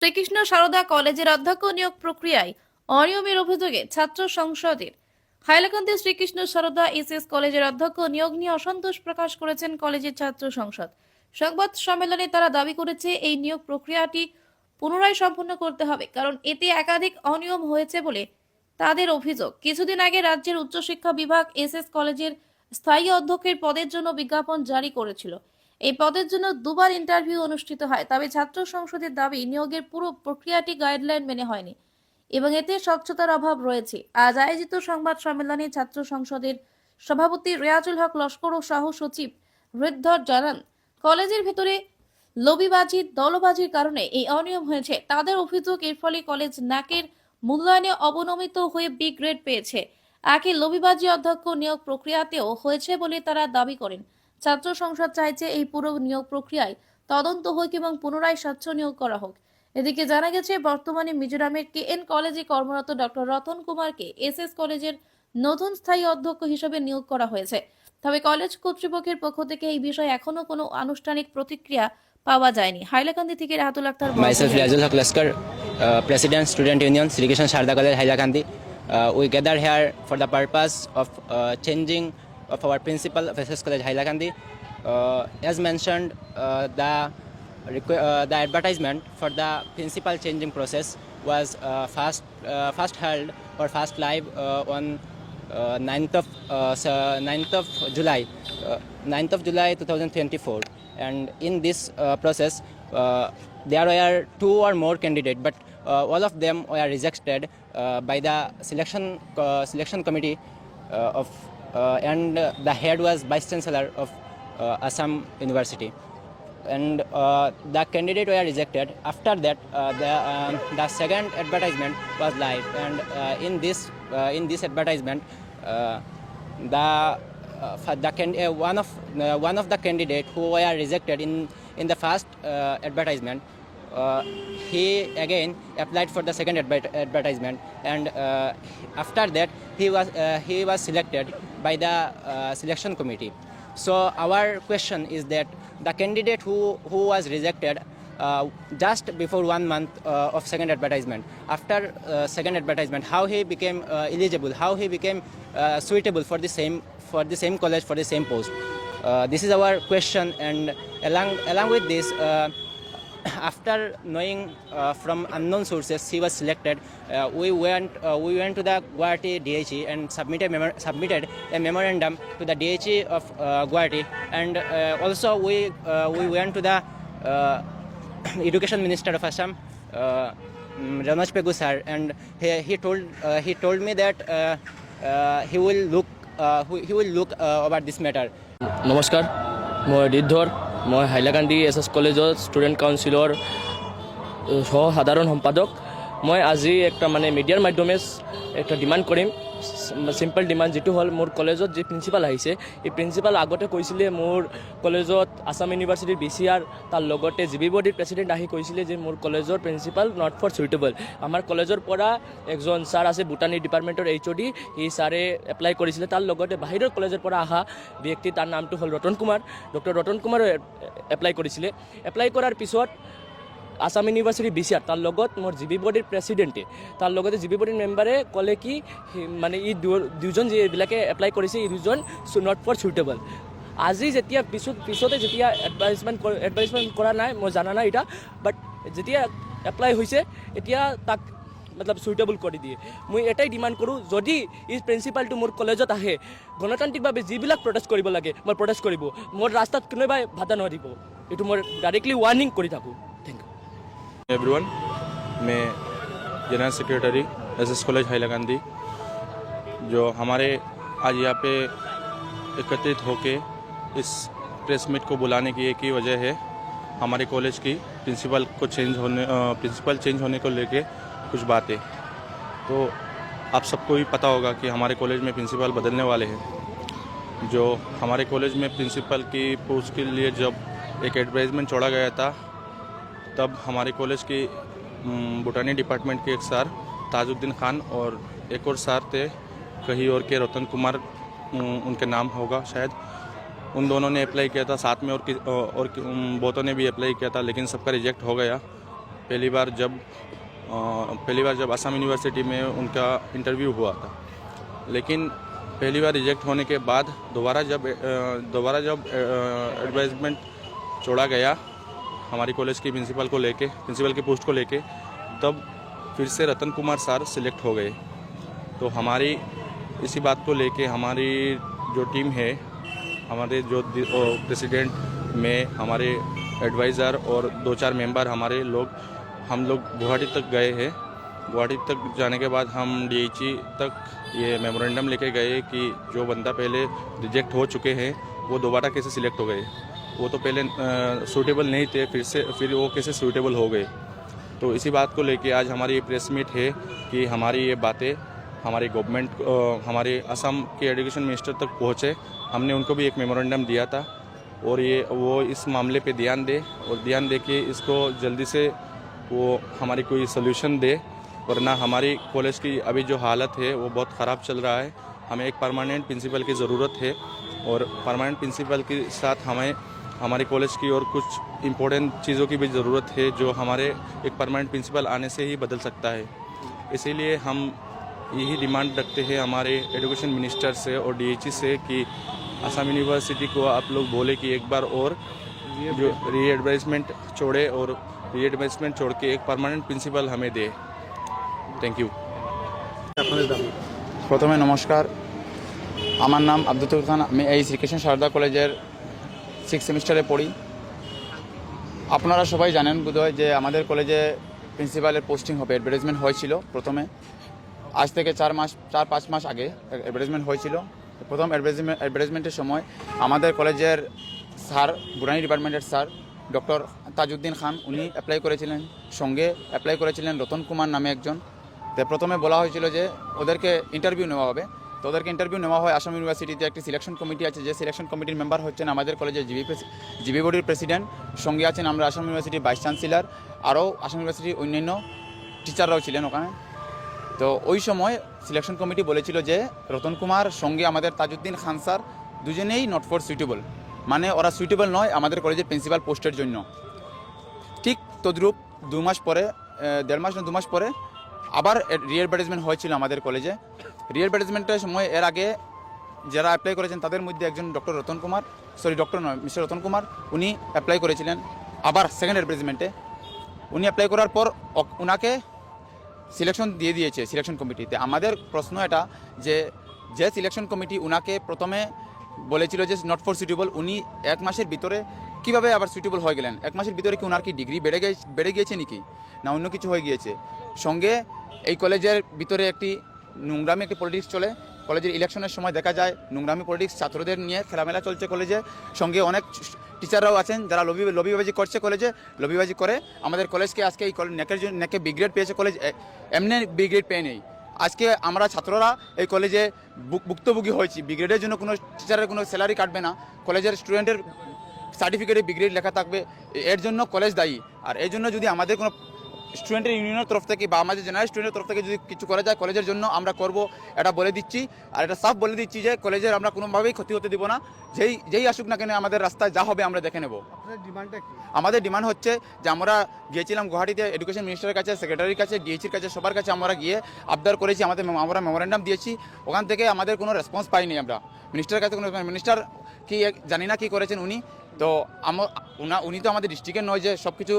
শ্রীকৃষ্ণ সারদা কলেজের অধ্যক্ষ নিয়োগ প্রক্রিয়ায় অনিয়মের অভিযোগে ছাত্র সংসদের হাইলাকান্দি শ্রীকৃষ্ণ সারদা এসএস কলেজের অধ্যক্ষ নিয়োগ নিয়ে অসন্তোষ প্রকাশ করেছেন কলেজের ছাত্র সংসদ। সংবাদ সম্মেলনে তারা দাবি করেছে এই নিয়োগ প্রক্রিয়াটি পুনরায় সম্পন্ন করতে হবে, কারণ এতে একাধিক অনিয়ম হয়েছে বলে তাদের অভিযোগ। কিছুদিন আগে রাজ্যের উচ্চশিক্ষা বিভাগ এসএস কলেজের স্থায়ী অধ্যক্ষের পদের জন্য বিজ্ঞাপন জারি করেছিল। এই পদের জন্য দুবার ইন্টারভিউ অনুষ্ঠিত হয়, তবে ছাত্র সংসদের দাবি নিয়োগের পুরো প্রক্রিয়াটি গাইডলাইন মেনে হয়নি এবং এতে স্বচ্ছতার অভাব রয়েছে। আজ আয়োজিত সংবাদ সম্মেলনে ছাত্র সংসদের সভাপতি রিয়াজুল হক লস্কর ও সহ সচিব হৃদ্ধর জানান, কলেজের ভেতরে লবিবাজির দলবাজির কারণে এই অনিয়ম হয়েছে। তাদের অভিযোগ, এর ফলে কলেজ ন্যাকের মূল্যায়নে অবনমিত হয়ে বি গ্রেড পেয়েছে। একই লবিবাজি অধ্যক্ষ নিয়োগ প্রক্রিয়াতেও হয়েছে বলে তারা দাবি করেন। ছাত্র সংসদ চাইছে এই পুরো নিয়োগ প্রক্রিয়ায় তদন্ত হোক এবং পুনরায় স্বচ্ছ নিয়োগ করা হোক। এদিকে জানা গেছে, বর্তমানে মিজোরামের কেএন কলেজে কর্মরত ডক্টর রতন কুমারকে এসএস কলেজের নতুন স্থায়ী অধ্যক্ষ হিসেবে নিয়োগ করা হয়েছে। তবে কলেজ কর্তৃপক্ষের পক্ষ থেকে এই বিষয়ে এখনো কোনো আনুষ্ঠানিক প্রতিক্রিয়া পাওয়া যায়নি। হাইলাকান্দি থেকে Rahatul Akter. Myself Riazul Haq Laskar, President Student Union, Sri Krishna Sharda College, Hailakandi. We gather here for the purpose of changing of our principal of SS College, Hailakandi. As mentioned, the advertisement for the principal changing process was first held or first live on 9th of July, 9th of July 2024. And in this process, there were two or more candidates, but all of them were rejected by the selection committee and the head was Vice Chancellor of Assam University. And the candidate were rejected. After that, the second advertisement was live, and in this advertisement, one of the candidate who were rejected in the first advertisement, he again applied for the second advertisement, and after that he was selected by the selection committee. So our question is that the candidate who was rejected just before 1 month of second advertisement, after second advertisement, how he became eligible, how he became suitable for the same college, for the same post. This is our question, and along with this, after knowing from unknown sources he was selected, we went to the Guwahati DHE and submitted a memorandum to the DHE of Guwahati, and also we went to the Education Minister of Assam, Ramesh Pegu sir, and he told me that he will look over this matter. নমস্কাৰ, মই ঋদ্ধৰ, মই হাইলাকান্দি এছ কলেজৰ student কাউন্সিলৰ সহ সাধাৰণ সম্পাদক। মই আজি একটা মিডিয়াৰ মাধ্যমে একটা ডিমাণ্ড কৰিম, চিম্পল ডিমাণ্ড, যিটো হ'ল মোৰ কলেজত যি প্ৰিন্সিপাল আহিছে, এই প্ৰিন্সিপাল আগতে কৈছিলে মোৰ কলেজত আছাম ইউনিভাৰ্চিটিৰ BCR, তাৰ লগতে জিবি বডিৰ প্ৰেচিডেণ্ট আহি কৈছিলে যে মোৰ কলেজৰ প্ৰিন্সিপাল নট ফৰ চুইটেবল। আমাৰ কলেজৰ পৰা একজন ছাৰ আছে বুটানী ডিপাৰ্টমেণ্টৰ HOD, এই ছাৰে এপ্লাই কৰিছিলে। তাৰ লগতে বাহিৰৰ কলেজৰ পৰা অহা ব্যক্তি, তাৰ নামটো হ'ল ৰতন কুমাৰ, ডক্টৰ ৰতন কুমাৰে এপ্লাই কৰিছিলে। এপ্লাই কৰাৰ পিছত আছাম ইউনিভাৰ্চিটি BCR, তাৰ লগত মোৰ জিবি বডিৰ প্ৰেচিডেণ্টে, তাৰ লগতে জিবি বডিৰ মেম্বাৰে ক'লে কি ই দুজন যিবিলাকে এপ্লাই কৰিছে, এই দুজন নট ফৰ চুইটেবল। আজি যেতিয়া পিছতে যেতিয়া এডভাইচমেণ্ট কৰা নাই, মই জানা নাই এটা, বাট যেতিয়া এপ্লাই হৈছে এতিয়া তাক চুইটেবল কৰি দিয়ে। মই এটাই ডিমাণ্ড কৰোঁ, যদি এই প্ৰিন্সিপালটো মোৰ কলেজত আহে, গণতান্ত্ৰিকভাৱে যিবিলাক প্ৰটেষ্ট কৰিব লাগে মই প্ৰটেষ্ট কৰিব, মোৰ ৰাস্তাত কোনোবাই বাধা নদিব, এইটো মই ডাইৰেক্টলি ৱাৰ্ণিং কৰি থাকোঁ। Thank you everyone. मैं general secretary SS college Hailakandi, जो हमारे आज यहाँ पे एकत्रित होके इस प्रेस मीट को बुलाने की एक ही वजह है, हमारे कॉलेज की प्रिंसिपल चेंज होने को लेके कुछ बातें। तो आप सबको भी पता होगा कि हमारे कॉलेज में प्रिंसिपल बदलने वाले हैं। जो हमारे कॉलेज में प्रिंसिपल की पोस्ट के लिए जब एक एडवर्टाइजमेंट छोड़ा गया था, तब हमारे कॉलेज की बोटानी डिपार्टमेंट के एक सर ताजुद्दीन खान और एक और सर थे कहीं और के, रतन कुमार उनके नाम होगा शायद, उन दोनों ने अप्लाई किया था साथ में, और बहुतों ने भी अप्लाई किया था, लेकिन सबका रिजेक्ट हो गया। पहली बार जब असम यूनिवर्सिटी में उनका इंटरव्यू हुआ था, लेकिन पहली बार रिजेक्ट होने के बाद दोबारा जब एडवर्टाइजमेंट छोड़ा गया हमारी कॉलेज की प्रिंसिपल की पोस्ट को लेके, तब फिर से रतन कुमार सर सिलेक्ट हो गए। तो हमारी इसी बात को लेके हमारी जो टीम है, हमारे जो प्रेसिडेंट में हमारे एडवाइज़र और 2-4 मेंबर हम लोग गुवाहाटी तक गए हैं। गुवाहाटी तक जाने के बाद हम DHE तक ये मेमोरेंडम लेके गए कि जो बंदा पहले रिजेक्ट हो चुके हैं वो दोबारा कैसे सिलेक्ट हो गए, वो तो पहले सूटेबल नहीं थे, फिर वो कैसे सूटेबल हो गए। तो इसी बात को लेके आज हमारी ये प्रेस मीट है कि हमारी ये बातें हमारी गवर्नमेंट हमारे असम के एजुकेशन मिनिस्टर तक पहुँचे। हमने उनको भी एक मेमोरेंडम दिया था और वो इस मामले पे ध्यान दे के इसको जल्दी से वो हमारी कोई सोल्यूशन दे, वरना हमारी कॉलेज की अभी जो हालत है वो बहुत ख़राब चल रहा है। हमें एक परमानेंट प्रिंसिपल की ज़रूरत है और परमानेंट प्रिंसिपल के साथ हमें हमारे कॉलेज की और कुछ इम्पोर्टेंट चीज़ों की भी ज़रूरत है जो हमारे एक परमानेंट प्रिंसिपल आने से ही बदल सकता है। इसीलिए हम यही डिमांड रखते हैं हमारे एजुकेशन मिनिस्टर से और DHE से कि असम यूनिवर्सिटी को आप लोग बोले कि एक बार और जो रीएडवर्टाइजमेंट छोड़ के एक परमानेंट प्रिंसिपल हमें दे। Thank you. প্রথমে নমস্কার, আমার নাম আব্দুল খান, আমি এই শ্রীকৃষ্ণ সারদা কলেজের 6 সেমিস্টারে পড়ি। আপনারা সবাই জানেন বোধহয় যে আমাদের কলেজে প্রিন্সিপালের পোস্টিং হবে, অ্যাডভার্টাইজমেন্ট হয়েছিল প্রথমে, আজ থেকে 4-5 মাস আগে অ্যাডভার্টাইজমেন্ট হয়েছিল। প্রথম অ্যাডভার্টাইজমেন্টের সময় আমাদের কলেজের স্যার, বুরানি ডিপার্টমেন্টের স্যার ডক্টর তাজউদ্দিন খান, উনি অ্যাপ্লাই করেছিলেন, সঙ্গে অ্যাপ্লাই করেছিলেন রতন কুমার নামে একজন। তো প্রথমে বলা হয়েছিল যে ওদেরকে ইন্টারভিউ নেওয়া হবে, তো ওদেরকে ইন্টারভিউ নেওয়া হয়। আসাম ইউনিভার্সিটিতে একটি সিলেকশন কমিটি আছে, যে সিলেকশন কমিটির মেম্বার হচ্ছেন আমাদের কলেজের জিবি বডির প্রেসিডেন্ট, সঙ্গে আছেন আমরা আসাম ইউনিভার্সিটির ভাইস চ্যান্সেলর, আরও আসাম ইউনিভার্সিটির অন্যান্য টিচাররাও ছিলেন ওখানে। তো ওই সময় সিলেকশন কমিটি বলেছিল যে রতন কুমার সঙ্গে আমাদের তাজউদ্দিন খান স্যার দুজনেই নট ফর সুইটেবল, মানে ওরা সুইটেবল নয় আমাদের কলেজের প্রিন্সিপাল পোস্টের জন্য। ঠিক তদ্রূপ 2 মাস পরে, 1.5 মাস না 2 মাস পরে আবার রিঅ্যাডভার্টাইজমেন্ট হয়েছিল আমাদের কলেজে। রিঅ্যাডভার্টাইজমেন্টের সময় এর আগে যারা অ্যাপ্লাই করেছেন তাদের মধ্যে একজন মিস্টার রতন কুমার, উনি অ্যাপ্লাই করেছিলেন আবার সেকেন্ড অ্যাডভার্টাইজমেন্টে। উনি অ্যাপ্লাই করার পর ওনাকে সিলেকশন দিয়ে দিয়েছে সিলেকশন কমিটিতে। আমাদের প্রশ্ন এটা যে সিলেকশন কমিটি উনাকে প্রথমে বলেছিল যে নট ফর সুইটেবল, উনি 1 মাসের ভিতরে কীভাবে আবার সুইটেবল হয়ে গেলেন? 1 মাসের ভিতরে কি ওনার কি ডিগ্রি বেড়ে গিয়েছে নাকি, না অন্য কিছু হয়ে গিয়েছে? সঙ্গে এই কলেজের ভিতরে একটি নোংরামি একটি পলিটিক্স চলে। কলেজের ইলেকশনের সময় দেখা যায় নোংরামি পলিটিক্স, ছাত্রদের নিয়ে খেলামেলা চলছে কলেজে। সঙ্গে অনেক টিচাররাও আছেন যারা লবিবাজি করছে কলেজে, লবিবাজি করে আমাদের কলেজকে আজকে এই নেকে বি গ্রেড পেয়েছে কলেজ, এমনি বি গ্রেড পেয়ে নেই। আজকে আমরা ছাত্ররা এই কলেজে ভুক্তভোগী হয়েছি। বি গ্রেডের জন্য কোনো টিচারের কোনো স্যালারি কাটবে না, কলেজের স্টুডেন্টের সার্টিফিকেটে বি গ্রেড লেখা থাকবে, এর জন্য কলেজ দায়ী। আর এই জন্য যদি আমাদের কোনো স্টুডেন্টের ইউনিয়নের তরফ থেকে বা আমাদের জেনারেল স্টুডেন্টের তরফ থেকে যদি কিছু করা যায় কলেজের জন্য, আমরা করব, এটা বলে দিচ্ছি। আর এটা সাফ বলে দিচ্ছি যে কলেজের আমরা কোনোভাবেই ক্ষতি হতে দিব না। যেই আসুক না কেন আমাদের রাস্তায় যা হবে আমরা দেখে নেব। আমাদের ডিমান্ড হচ্ছে যে আমরা গিয়েছিলাম গুয়াহাটিতে এডুকেশন মিনিস্টারের কাছে, সেক্রেটারির কাছে, DHEর কাছে, সবার কাছে আমরা গিয়ে আবদার করেছি, আমরা মেমোরেন্ডাম দিয়েছি। ওখান থেকে আমাদের কোনো রেসপন্স পাইনি আমরা। মিনিস্টারের কাছে কোনো মিনিস্টার কি জানি না কি করেছেন উনি। তো উনি তো আমাদের ডিস্ট্রিক্টের নয় যে সব কিছু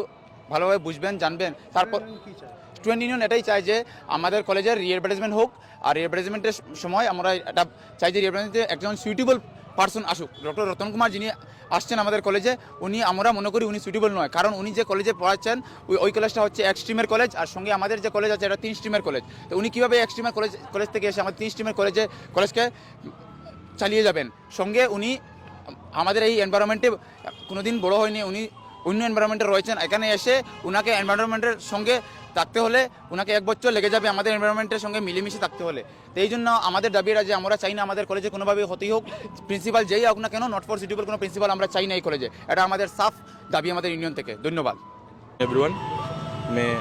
ভালোভাবে বুঝবেন জানবেন। তারপর স্টুডেন্ট ইউনিয়ন এটাই চায় যে আমাদের কলেজের রিঅ্যাডভার্টাইজমেন্ট হোক, আর রিঅ্যাডভার্টাইজমেন্টের সময় আমরা এটা চাই যে রিঅ্যাডভার্টাইজমেন্টে একজন সুইটেবল পার্সন আসুক। ডক্টর রতন কুমার যিনি আসছেন আমাদের কলেজে, উনি আমরা মনে করি উনি সুইটেবল নয়, কারণ উনি যে কলেজে পড়াচ্ছেন ওই কলেজটা হচ্ছে 1 স্ট্রিমের কলেজ, আর সঙ্গে আমাদের যে কলেজ আছে এটা 3 স্ট্রিমের কলেজ। তো উনি কীভাবে 1 স্ট্রিমের কলেজ থেকে এসে আমাদের 3 স্ট্রিমের কলেজকে চালিয়ে যাবেন? সঙ্গে উনি আমাদের এই এনভায়রনমেন্টে কোনোদিন বড় হয়নি, উনি অন্য এনভায়রনমেন্টে রয়েছেন। এখানে এসে ওনাকে এনভায়রনমেন্টের সঙ্গে থাকতে হলে ওনাকে 1 বছর লেগে যাবে আমাদের এনভায়রনমেন্টের সঙ্গে মিলেমিশে থাকতে হলে। তো এই জন্য আমাদের দাবি এটা যে আমরা চাই না আমাদের কলেজে কোনোভাবে ক্ষতি হোক। প্রিন্সিপাল যেই হোক না কেন, নট ফর সুইটেবল কোনো প্রিন্সিপাল আমরা চাই না এই কলেজে। এটা আমাদের সাফ দাবি আমাদের ইউনিয়ন থেকে। ধন্যবাদ। एवरीवन, मैं